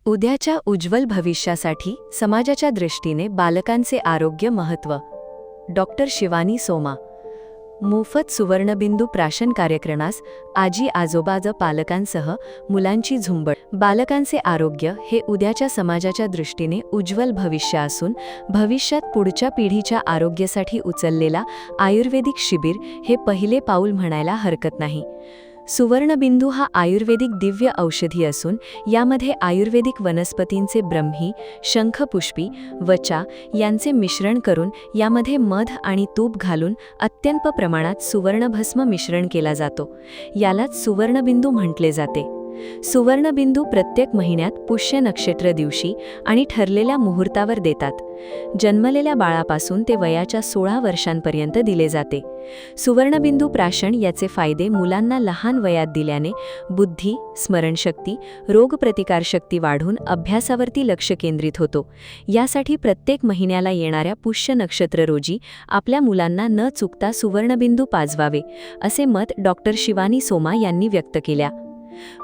उद्याच्या उज्ज्वल भविष्यासाठी समाजाच्या दृष्टीने बालकांचे आरोग्य महत्त्व. डॉक्टर शिवानी सोमा. मोफत सुवर्णबिंदू प्राशन कार्यक्रमास आजी आजोबा पालकांसह मुलांची झुंबड. बालकांचे आरोग्य हे उद्याच्या समाजाच्या दृष्टीने उज्ज्वल भविष्य असून भविष्यात पुढच्या पिढीच्या आरोग्यासाठी उचललेला आयुर्वेदिक शिबिर हे पहिले पाऊल म्हणायला हरकत नाही. सुवर्णबिंदू हा आयुर्वेदिक दिव्य औषधी असून यामध्ये आयुर्वेदिक वनस्पतींचे ब्रह्मी, शंखपुष्पी, वचा यांचे मिश्रण करून यामध्ये मध आणि तूप घालून अत्यल्प प्रमाणात सुवर्णभस्म मिश्रण केला जातो. यालाच सुवर्णबिंदू म्हटले जाते. सुवर्णबिंदू प्रत्येक महिन्यात पुष्य नक्षत्र दिवशी आणि ठरलेल्या मुहूर्तावर देतात. जन्मलेल्या बाळापासून ते वयाच्या 16 वर्षांपर्यंत दिले जाते. सुवर्णबिंदू प्राशन याचे फायदे मुलांना लहान वयात दिल्याने बुद्धी, स्मरणशक्ती, रोगप्रतिकारशक्ती वाढून अभ्यासावरती लक्ष केंद्रित होतो. यासाठी प्रत्येक महिन्याला येणाऱ्या पुष्य नक्षत्र रोजी आपल्या मुलांना न चुकता सुवर्णबिंदू पाजवावे, असे मत डॉक्टर शिवानी सोमा यांनी व्यक्त केल्या.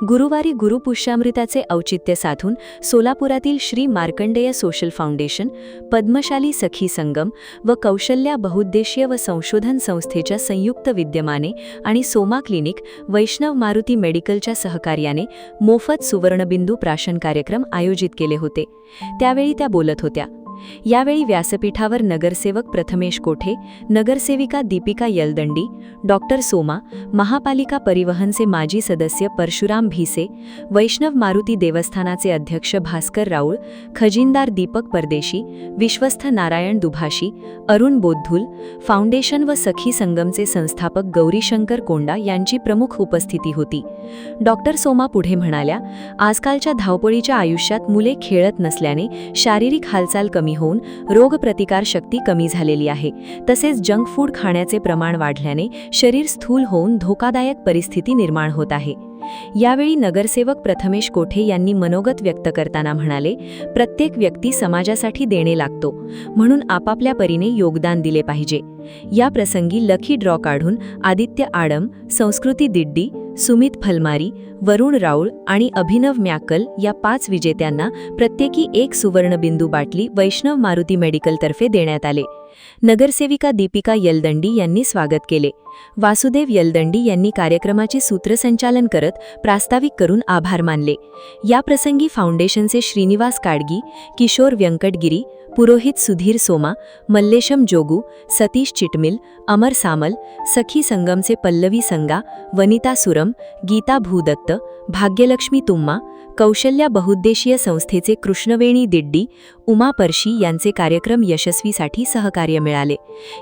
गुरुवारी गुरुपुष्यामृताचे औचित्य साधून सोलापुरातील श्री मार्कंडेय सोशल फाउंडेशन, पद्मशाली सखी संगम व कौशल्या बहुउद्देशीय व संशोधन संस्थेच्या संयुक्त विद्यमाने आणि सोमा क्लिनिक, वैष्णव मारुती मेडिकलच्या सहकार्याने मोफत सुवर्णबिंदू प्राशन कार्यक्रम आयोजित केले होते. त्यावेळी त्या बोलत होत्या. यावेळी व्यासपीठावर नगरसेवक प्रथमेश कोठे, नगरसेविका दीपिका यलदंडी, डॉक्टर सोमा, महापालिका परिवहनचे माजी सदस्य परशुराम भिसे, वैष्णव मारुती देवस्थानाचे अध्यक्ष भास्कर राऊळ, खजिनदार दीपक परदेशी, विश्वस्थ नारायण दुभाषी, अरुण बोद्धुल, फाउंडेशन व सखी संगमचे संस्थापक गौरीशंकर कोंडा यांची प्रमुख उपस्थिती होती. डॉक्टर सोमा पुढे म्हणाल्या, आजकालच्या धावपळीच्या आयुष्यात मुले खेळत नसल्याने शारीरिक हालचाल कमी होऊन रोगप्रतिकार शक्ती कमी झालेली आहे. तसेच जंक फूड खाण्याचे प्रमाण वाढल्याने शरीर स्थूल होऊन धोकादायक परिस्थिती निर्माण होत आहे. यावेळी नगरसेवक प्रथमेश कोठे यांनी मनोगत व्यक्त करताना म्हणाले, प्रत्येक व्यक्ती समाजासाठी देणे लागतो, म्हणून आपापल्या परीने योगदान दिले पाहिजे. या प्रसंगी लकी ड्रॉ काढून आदित्य आडम, संस्कृती दिड्डी, सुमित फलमारी, वरुण राऊळ आणि अभिनव म्याकल या 5 विजेत्यांना प्रत्येकी 1 सुवर्णबिंदू बाटली वैष्णव मारुती मेडिकलतर्फे देण्यात आले. नगरसेविका दीपिका यलदंडी यांनी स्वागत केले. वासुदेव यलदंडी यांनी कार्यक्रमाचे सूत्रसंचालन करत प्रास्ताविक करून आभार मानले. याप्रसंगी फाउंडेशनचे श्रीनिवास काडगी, किशोर व्यंकटगिरी, पुरोहित सुधीर सोमा, मल्लेशम जोगू, सतीश चिटमिल, अमर सामल, सखी संगमचे पल्लवी संगा, वनिता सुरम, गीता भूदत्त, भाग्यलक्ष्मी तुम्मा, कौशल्या बहुउद्देशीय संस्थेचे कृष्णवेणी दिड्डी, उमा परशी यांचे कार्यक्रम यशस्वीसाठी सहकार्य मिळाले.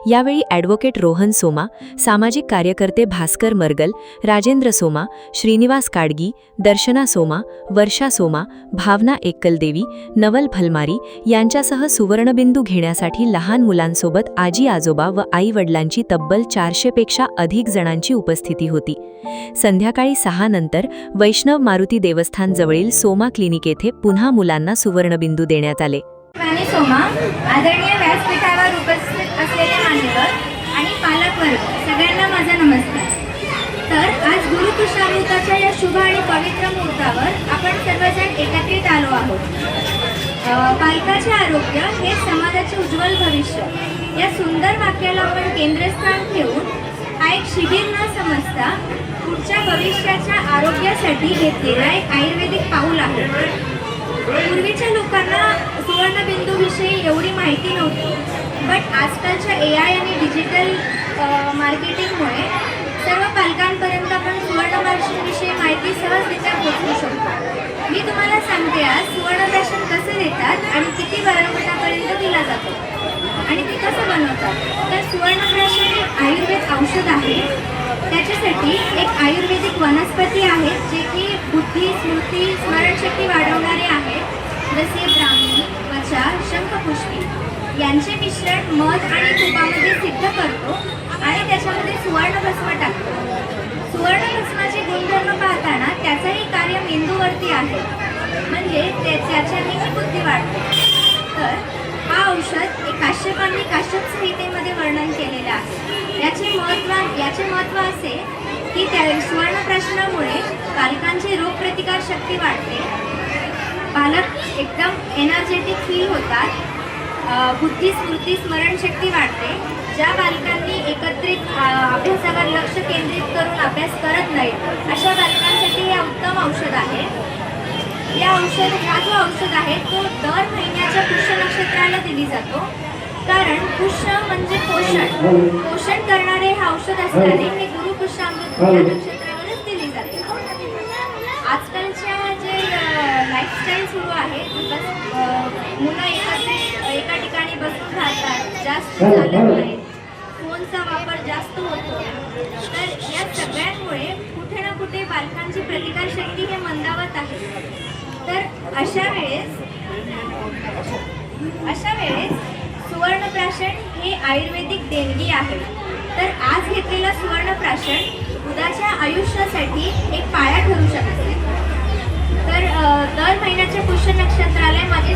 यावेळी ॲडव्होकेट रोहन सोमा, सामाजिक कार्यकर्ते भास्कर मरगल, राजेंद्र सोमा, श्रीनिवास काडगी, दर्शना सोमा, वर्षा सोमा, भावना एकलदेवी, नवल भलमारी यांच्यासह सुवर्णबिंदू घेण्यासाठी लहान मुलांसोबत आजी आजोबा व आई वडिलांची तब्बल 400 पेक्षा अधिक जणांची उपस्थिती होती. संध्याकाळी 6 नंतर वैष्णव मारुती देवस्थान जवळील सोमा क्लिनिक येथे पुन्हा मुलांना सुवर्णबिंदू देण्यात आले. शिवानी सोमा, आदरणीय व्यासपीठावर उपस्थित असलेले मान्यवर आणि पालकवर्ग सगळ्यांना माझा नमस्कार. तर आज गुरुपुष्यामृताच्या या शुभ आणि पवित्र मुहूर्तावर आपण सर्वजण एकत्रित आलो आहोत. बालकाचे आरोग्य हे समाजाचे उज्ज्वल भविष्य या सुंदर वाक्याला आपण केंद्रस्थान ठेवून हा एक शिबिर न समजता पुढच्या भविष्याच्या आरोग्यासाठी घेतलेला एक आयुर्वेदिक पाऊल आहे. पूर्वीच्या लोकांना सुवर्णबिंदूविषयी एवढी माहिती नव्हती, बट आजकालच्या AI आणि डिजिटल मार्केटिंगमुळे सर्व पालकांपर्यंत आपण सुवर्णप्राशनविषयी माहिती सहजरित्या पोहोचवू शकतो. मी तुम्हाला सांगते आज सुवर्णप्राशन कसे देतात आणि किती वयोगटापर्यंत दिला जातो आणि ते कसं बनवतात. तर सुवर्णप्राशन हे आयुर्वेद औषध आहे. त्याच्यासाठी एक आयुर्वेदिक वनस्पती आहेत जे की बुद्धी, स्मृती, स्मरणशक्ती वाढवणारे आहेत, जसे ब्राह्मी, वचा, शंखपुष्पी यांचे मिश्रण मध आणि तुपामध्ये सिद्ध करतो आणि त्याच्यामध्ये सुवर्णभस्म टाकतो. सुवर्णभस्माचे गुणधर्म पाहताना त्याचंही कार्य मेंदूवरती आहे, म्हणजे त्याच्यानेही बुद्धी वाढते. तर हा औषध एक काश्यपांनी काश्यप संहितेमध्ये वर्णन केलेलं आहे. याचे महत्त्व असे की त्या सुवर्णप्राशनामुळे बालकांची रोगप्रतिकार शक्ती वाढते, बालक एकदम एनर्जेटिक फील होतात, बुद्धी, स्मृती, स्मरणशक्ती वाढते. ज्या बालकांनी एकत्रित अभ्यासावर लक्ष केंद्रित करून अभ्यास करत नाहीत अशा बालकांसाठी हे उत्तम औषध आहे. हा जो औषध आहे तो दर महिन्याच्या पुष्य नक्षत्राला दिली जातो, कारण पुष्य म्हणजे पोषण करणारे हे औषध असल्याने हे गुरुपुष्यामृत या नक्षत्रावरच दिली जाते. आजकालच्या जे लाईफस्टाईल सुरू आहे, मुलं एका ठिकाणी बसून राहतात, जास्त चालत नाहीत, फोनचा वापर जास्त होतो, तर या सगळ्यांमुळे कुठे ना कुठे बालकांची प्रतिकारशक्ती हे मंदावत आहे. तर अशा वेळेस सुवर्णप्राशन हे आयुर्वेदिक देणगी आहे. तर आज घेतलेलं सुवर्णप्राशन उद्याच्या आयुष्यासाठी एक पाया ठरू शकते. तर दर महिन्याच्या पुष्य नक्षत्रालय माझे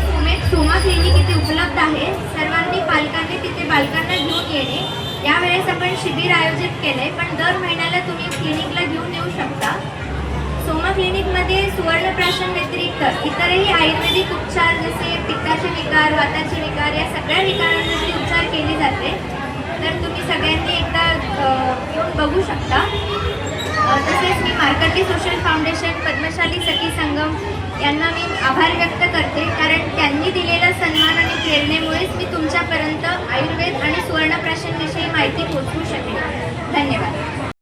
सोमा क्लिनिक इथे उपलब्ध आहे. सर्वांनी पालकांनी तिथे बालकांना घेऊन येणे. यावेळेस आपण शिबिर आयोजित केले, पण दर महिन्याला तुम्ही क्लिनिकला घेऊन येऊ शकता. सोमा क्लिनिकमध्ये सुवर्णप्राशन व्यतिरिक्त इतरही आयुर्वेदिक उपचार जसे पित्ताचे विकार, वाताचे विकार या सगळ्या विकारांवरती उपचार केले जाते. तर तुम्ही सगळ्यांनी एकदा येऊन बघू शकता. तसेच मी मार्कंडी सोशल फाउंडेशन, पद्मशाली सखी संगम यांना मी आभार व्यक्त करते, कारण त्यांनी दिलेला सन्मान आणि प्रेरणेमुळेच मी तुमच्यापर्यंत आयुर्वेद आणि सुवर्णप्राशनविषयी माहिती पोहोचवू शकेन. धन्यवाद.